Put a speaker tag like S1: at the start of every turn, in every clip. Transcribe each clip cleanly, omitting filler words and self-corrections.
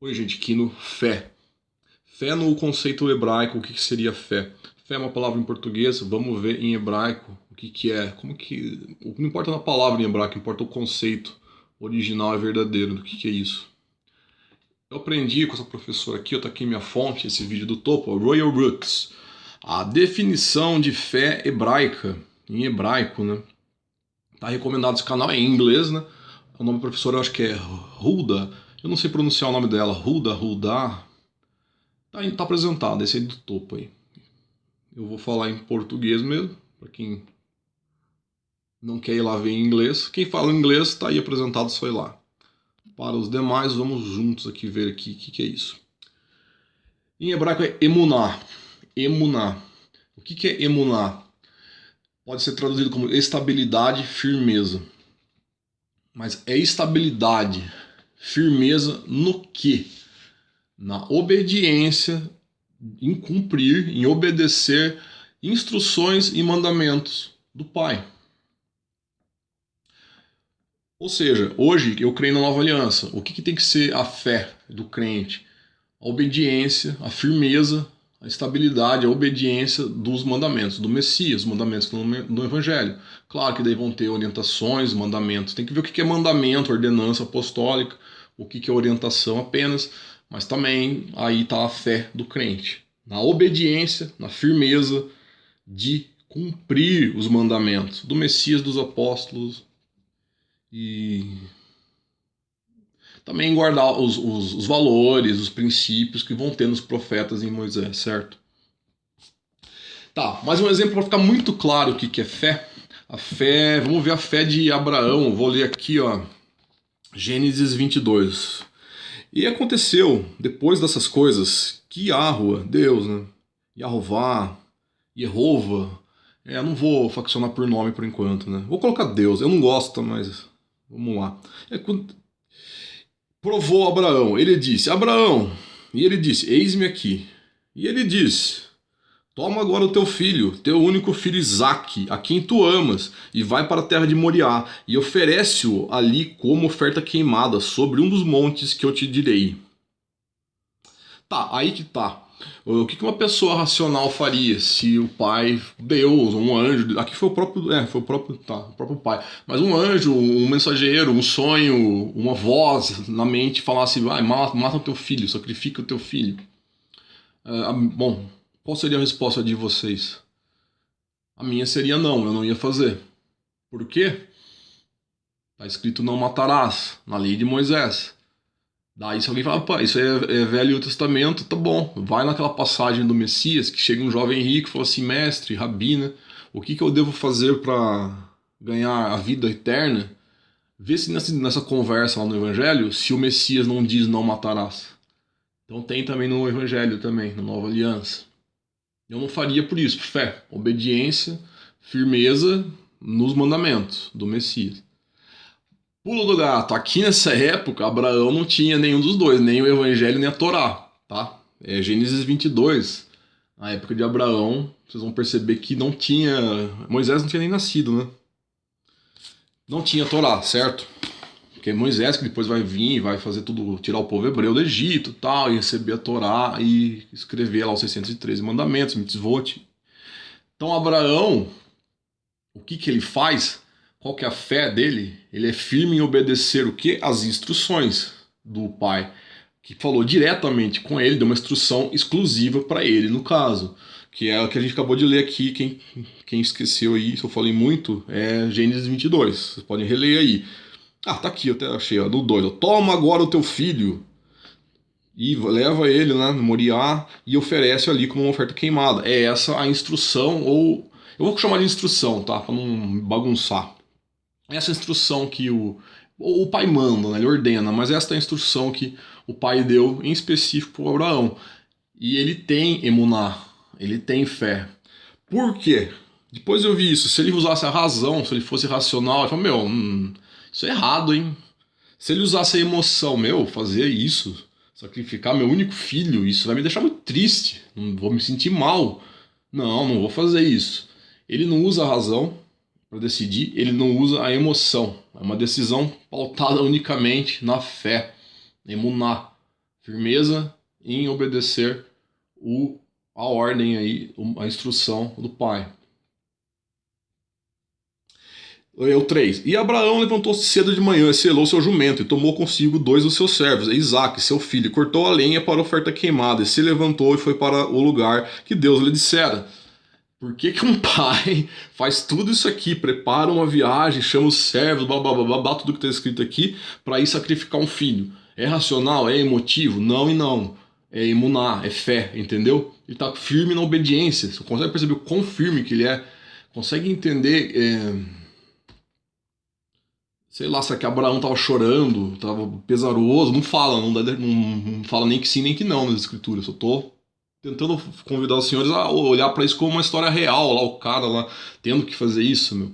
S1: Oi, gente, aqui no fé. Fé no conceito hebraico, o que seria fé? Fé é uma palavra em português, vamos ver em hebraico o que é. Como que. Não importa na palavra em hebraico, importa o conceito original e verdadeiro do que é isso. Eu aprendi com essa professora aqui, eu tá aqui minha fonte, esse vídeo do topo, Royal Roots. A definição de fé hebraica, em hebraico, né? Tá recomendado esse canal, é em inglês, né? O nome da professora eu acho que é Hulda. Eu não sei pronunciar o nome dela. Hulda. Tá apresentado, esse aí do topo aí. Eu vou falar em português mesmo, para quem não quer ir lá ver em inglês. Quem fala inglês tá aí apresentado, só ir lá. Para os demais, vamos juntos aqui ver aqui o que é isso. Em hebraico é emuná. Emuná. O que é emuná? Pode ser traduzido como estabilidade, firmeza. Mas é estabilidade, firmeza no quê? Na obediência, em cumprir, em obedecer instruções e mandamentos do Pai. Ou seja, hoje eu creio na nova aliança. O que tem que ser a fé do crente? A obediência, a firmeza, a estabilidade, a obediência dos mandamentos, do Messias, os mandamentos que estão no Evangelho. Claro que daí vão ter orientações, mandamentos. Tem que ver o que é mandamento, ordenança apostólica, o que é orientação apenas, mas também aí está a fé do crente. Na obediência, na firmeza de cumprir os mandamentos do Messias, dos apóstolos e também guardar os valores, os princípios que vão ter nos profetas em Moisés, certo? Tá, mais um exemplo para ficar muito claro o que é fé. A fé, vamos ver a fé de Abraão. Vou ler aqui, ó, Gênesis 22. E aconteceu, depois dessas coisas, que Yahweh, Deus, né? Yahová, Yehova, não vou faccionar por nome por enquanto, né? Vou colocar Deus, eu não gosto, mas vamos lá. Provou Abraão, ele disse, Abraão, e ele disse, eis-me aqui. E ele disse, toma agora o teu filho, teu único filho Isaque, a quem tu amas, e vai para a terra de Moriá, e oferece-o ali como oferta queimada sobre um dos montes que eu te direi. Tá, aí que tá. O que uma pessoa racional faria se o pai, Deus, um anjo, aqui o próprio pai, mas um anjo, um mensageiro, um sonho, uma voz na mente falasse, vai, mata o teu filho, sacrifica o teu filho. Bom, qual seria a resposta de vocês? A minha seria não, eu não ia fazer. Por quê? Tá escrito não matarás, na lei de Moisés. Daí se alguém fala, pá, isso é Velho Testamento, tá bom. Vai naquela passagem do Messias, que chega um jovem rico e fala assim, mestre, rabi, né? O que eu devo fazer para ganhar a vida eterna? Vê se nessa conversa lá no Evangelho, se o Messias não diz não matarás. Então tem também no Evangelho também, na Nova Aliança. Eu não faria por isso, por fé, obediência, firmeza nos mandamentos do Messias. Pulo do gato. Aqui nessa época, Abraão não tinha nenhum dos dois, nem o Evangelho nem a Torá, tá? É Gênesis 22. Na época de Abraão, vocês vão perceber que não tinha... Moisés não tinha nem nascido, né? Não tinha Torá, certo? Porque Moisés que depois vai vir e vai fazer tudo, tirar o povo hebreu do Egito e tal, e receber a Torá e escrever lá os 613 mandamentos, mitzvot. Então Abraão, o que ele faz? Qual que é a fé dele? Ele é firme em obedecer o quê? As instruções do pai, que falou diretamente com ele, deu uma instrução exclusiva para ele, no caso, que é o que a gente acabou de ler aqui, quem esqueceu aí, se eu falei muito, é Gênesis 22, vocês podem reler aí. Ah, tá aqui, eu até achei, ó, do 2, toma agora o teu filho, e leva ele lá no Moriá e oferece ali como uma oferta queimada. É essa a instrução, ou... eu vou chamar de instrução, tá? Para não bagunçar. Essa instrução que o pai manda, né? Ele ordena, mas essa é a instrução que o pai deu em específico para Abraão. E ele tem emuná, ele tem fé. Por quê? Depois eu vi isso, se ele usasse a razão, se ele fosse racional, ele falou, isso é errado, hein? Se ele usasse a emoção, fazer isso, sacrificar meu único filho, isso vai me deixar muito triste, não vou me sentir mal. Não vou fazer isso. Ele não usa a razão para decidir, ele não usa a emoção. É uma decisão pautada unicamente na fé, emuná, Firmeza em obedecer a ordem aí, a instrução do pai. O 3. E Abraão levantou-se cedo de manhã, selou seu jumento, e tomou consigo 2 dos seus servos, Isaque, seu filho, e cortou a lenha para a oferta queimada, e se levantou e foi para o lugar que Deus lhe dissera. Por que um pai faz tudo isso aqui, prepara uma viagem, chama os servos, blá blá blá blá, blá tudo que está escrito aqui, para ir sacrificar um filho? É racional? É emotivo? Não e não. É emuná, é fé, entendeu? Ele está firme na obediência. Você consegue perceber o quão firme que ele é? Consegue entender... Sei lá, será que Abraão tava chorando, tava pesaroso? Não fala, não fala nem que sim nem que não nas escrituras. Eu tô tentando convidar os senhores a olhar para isso como uma história real, lá o cara lá tendo que fazer isso, meu.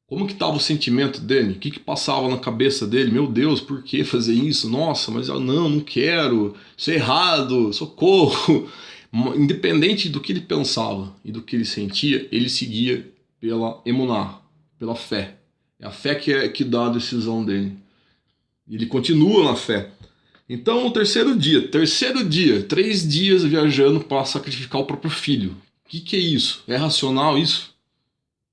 S1: Como que tava o sentimento dele? O que passava na cabeça dele? Meu Deus, por que fazer isso? Nossa, mas eu não quero, isso é errado, socorro. Independente do que ele pensava e do que ele sentia, ele seguia pela emuná, pela fé. É a fé que dá a decisão dele. Ele continua na fé. Então, no terceiro dia, 3 dias viajando para sacrificar o próprio filho. O que é isso? É racional isso?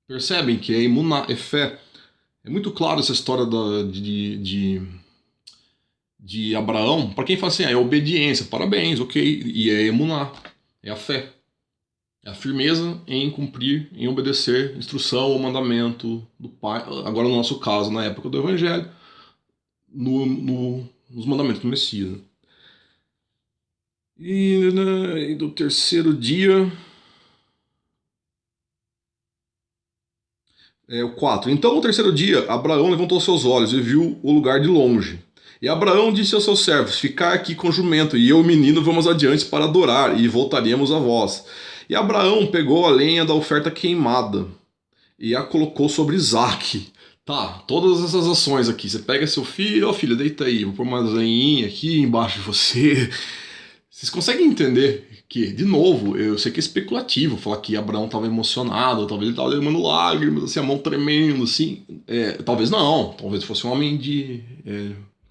S1: Percebem que é emuná, é fé. É muito claro essa história de Abraão. Para quem fala assim, é obediência, parabéns, ok. E é emuná, é a fé. É a firmeza em cumprir, em obedecer instrução ou mandamento do pai. Agora, no nosso caso, na época do Evangelho, nos mandamentos do Messias. E do terceiro dia... o 4. Então, no terceiro dia, Abraão levantou seus olhos e viu o lugar de longe. E Abraão disse aos seus servos, ficai aqui com o jumento, e eu e o menino vamos adiante para adorar, e voltaremos a vós. E Abraão pegou a lenha da oferta queimada e a colocou sobre Isaque. Tá, todas essas ações aqui. Você pega seu filho, filho, deita aí, vou pôr uma lenhinha aqui embaixo de você. Vocês conseguem entender que, de novo, eu sei que é especulativo falar que Abraão estava emocionado, talvez ele estava derramando lágrimas, assim, a mão tremendo, assim. Talvez não, talvez fosse um homem de...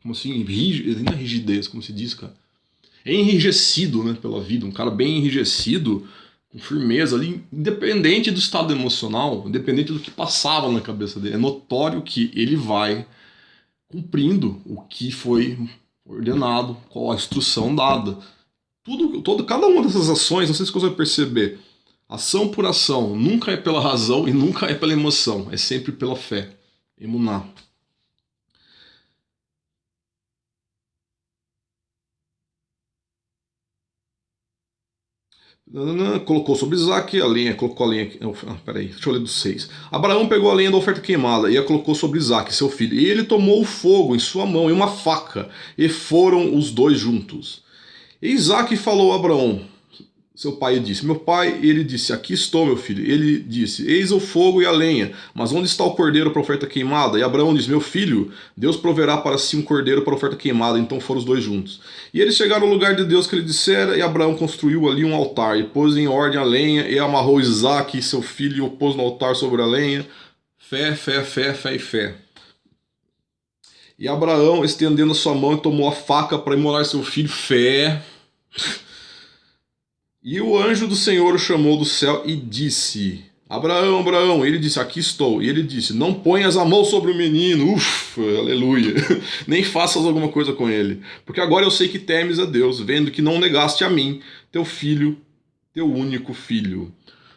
S1: como assim, rigidez, como se diz, cara. Enrijecido, né, pela vida, um cara bem enrijecido, com firmeza ali, independente do estado emocional, independente do que passava na cabeça dele. É notório que ele vai cumprindo o que foi ordenado, qual a instrução dada. Cada uma dessas ações, não sei se você vai perceber, ação por ação, nunca é pela razão e nunca é pela emoção, é sempre pela fé. Emuná. Colocou sobre Isaque a lenha, colocou a lenha. Peraí, deixa eu ler do 6. Abraão pegou a lenha da oferta queimada e a colocou sobre Isaque, seu filho. E ele tomou o fogo em sua mão e uma faca, e foram os dois juntos. E Isaque falou a Abraão, seu pai, e disse: Meu pai, ele disse: Aqui estou, meu filho. Ele disse: Eis o fogo e a lenha, mas onde está o cordeiro para a oferta queimada? E Abraão disse: Meu filho, Deus proverá para si um cordeiro para a oferta queimada. Então foram os dois juntos. E eles chegaram ao lugar de Deus que ele dissera, e Abraão construiu ali um altar, e pôs em ordem a lenha, e amarrou Isaque, seu filho, e o pôs no altar sobre a lenha. Fé, fé, fé, fé e fé. E Abraão, estendendo a sua mão, tomou a faca para imolar seu filho. Fé. E o anjo do Senhor o chamou do céu e disse: Abraão, Abraão. Ele disse: Aqui estou. E ele disse: Não ponhas a mão sobre o menino. Ufa, aleluia. Nem faças alguma coisa com ele. Porque agora eu sei que temes a Deus, vendo que não negaste a mim, teu filho, teu único filho.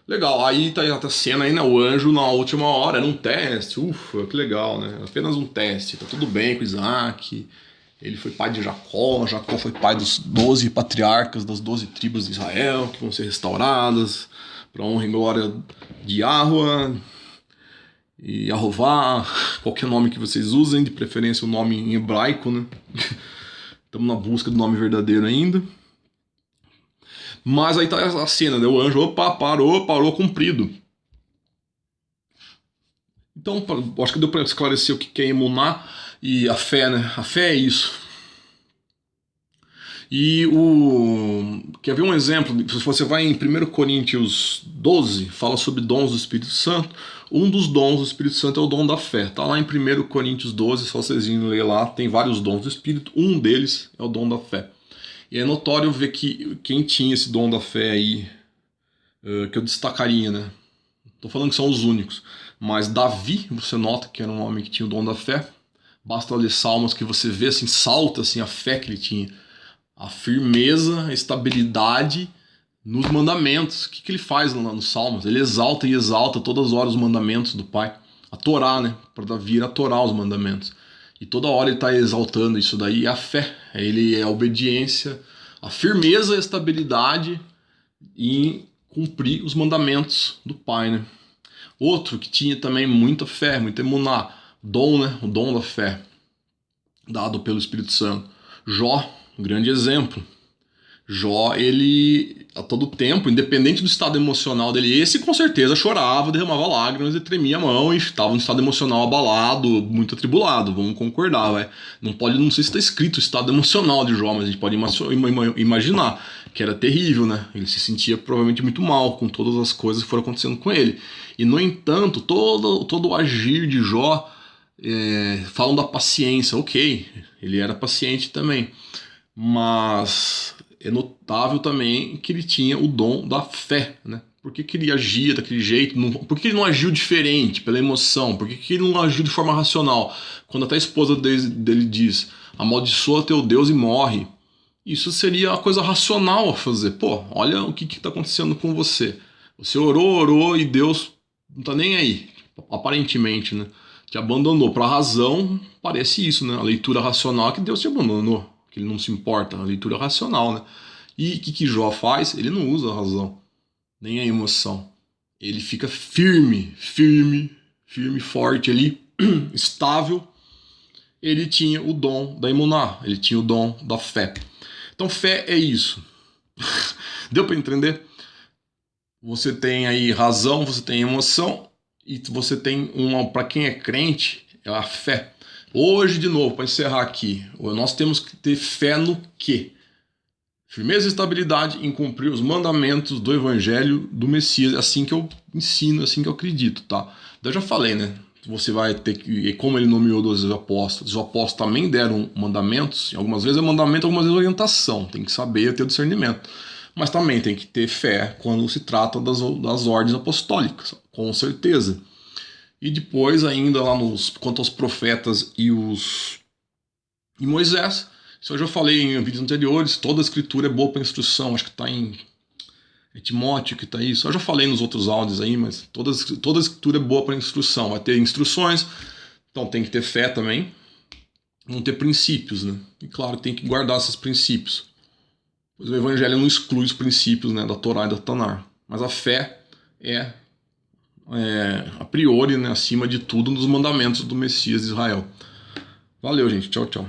S1: Legal, aí tá a cena aí, né? O anjo na última hora, era um teste. Ufa, que legal, né? Apenas um teste. Tá tudo bem com Isaac. Ele foi pai de Jacó, Jacó foi pai dos 12 patriarcas das 12 tribos de Israel, que vão ser restauradas para honra e glória de Yahweh e Yahová, qualquer nome que vocês usem, de preferência o nome em hebraico, né? Estamos na busca do nome verdadeiro ainda. Mas aí tá a cena, né? O anjo, opa, parou cumprido. Então, acho que deu para esclarecer o que é emuná e a fé, né? A fé é isso. E quer ver um exemplo? Se você vai em 1 Coríntios 12, fala sobre dons do Espírito Santo. Um dos dons do Espírito Santo é o dom da fé. Tá lá em 1 Coríntios 12, só vocês irem ler lá, tem vários dons do Espírito. Um deles é o dom da fé. E é notório ver que quem tinha esse dom da fé aí, que eu destacaria, né? Tô falando que são os únicos. Mas Davi, você nota que era um homem que tinha o dom da fé. Basta ler Salmos que você vê, assim, salta assim, a fé que ele tinha. A firmeza, a estabilidade nos mandamentos. O que ele faz lá nos Salmos? Ele exalta e exalta todas as horas os mandamentos do Pai. A Torá, né? Para Davi era a Torá os mandamentos. E toda hora ele está exaltando isso daí. É a fé. Ele é a obediência, a firmeza e a estabilidade em cumprir os mandamentos do Pai, né? Outro que tinha também muita fé, muita emuná, dom, né? O dom da fé, dado pelo Espírito Santo. Jó, um grande exemplo. Jó, ele, a todo tempo, independente do estado emocional dele, esse com certeza chorava, derramava lágrimas e tremia a mão e estava no estado emocional abalado, muito atribulado, vamos concordar, vai. Não sei se está escrito o estado emocional de Jó, mas a gente pode imaginar que era terrível, né? Ele se sentia provavelmente muito mal com todas as coisas que foram acontecendo com ele. E, no entanto, todo o agir de Jó, falam da paciência, ok, ele era paciente também, mas é notável também que ele tinha o dom da fé, né? Por que ele agia daquele jeito? Por que ele não agiu diferente, pela emoção? Por que ele não agiu de forma racional? Quando até a esposa dele diz, amaldiçoa teu Deus e morre. Isso seria a coisa racional a fazer. Pô, olha o que está acontecendo com você. Você orou e Deus não tá nem aí, aparentemente, né? Te abandonou. Para a razão, parece isso, né? A leitura racional é que Deus te abandonou, que ele não se importa, a leitura racional, né? E o que Jó faz? Ele não usa a razão, nem a emoção. Ele fica firme, forte ali, estável. Ele tinha o dom da emuná, ele tinha o dom da fé. Então fé é isso. Deu para entender? Você tem aí razão, você tem emoção e você tem para quem é crente, é a fé. Hoje, de novo, para encerrar aqui, nós temos que ter fé no quê? Firmeza e estabilidade em cumprir os mandamentos do Evangelho do Messias. É assim que eu ensino, é assim que eu acredito, tá? Eu já falei, né? Você vai ter que... Como ele nomeou 12 apóstolos, os apóstolos também deram mandamentos. Algumas vezes é mandamento, algumas vezes é orientação. Tem que saber, ter discernimento. Mas também tem que ter fé quando se trata das ordens apostólicas, com certeza. E depois ainda lá quanto aos profetas e Moisés, isso eu já falei em vídeos anteriores, toda a escritura é boa para instrução, acho que está em Timóteo que está isso, eu já falei nos outros áudios aí, mas toda a escritura é boa para instrução, vai ter instruções, então tem que ter fé também, vão ter princípios, né? E claro, tem que guardar esses princípios, pois o evangelho não exclui os princípios, né, da Torá e da Tanar, mas a fé é a priori, né, acima de tudo, nos mandamentos do Messias de Israel. Valeu, gente. Tchau, tchau.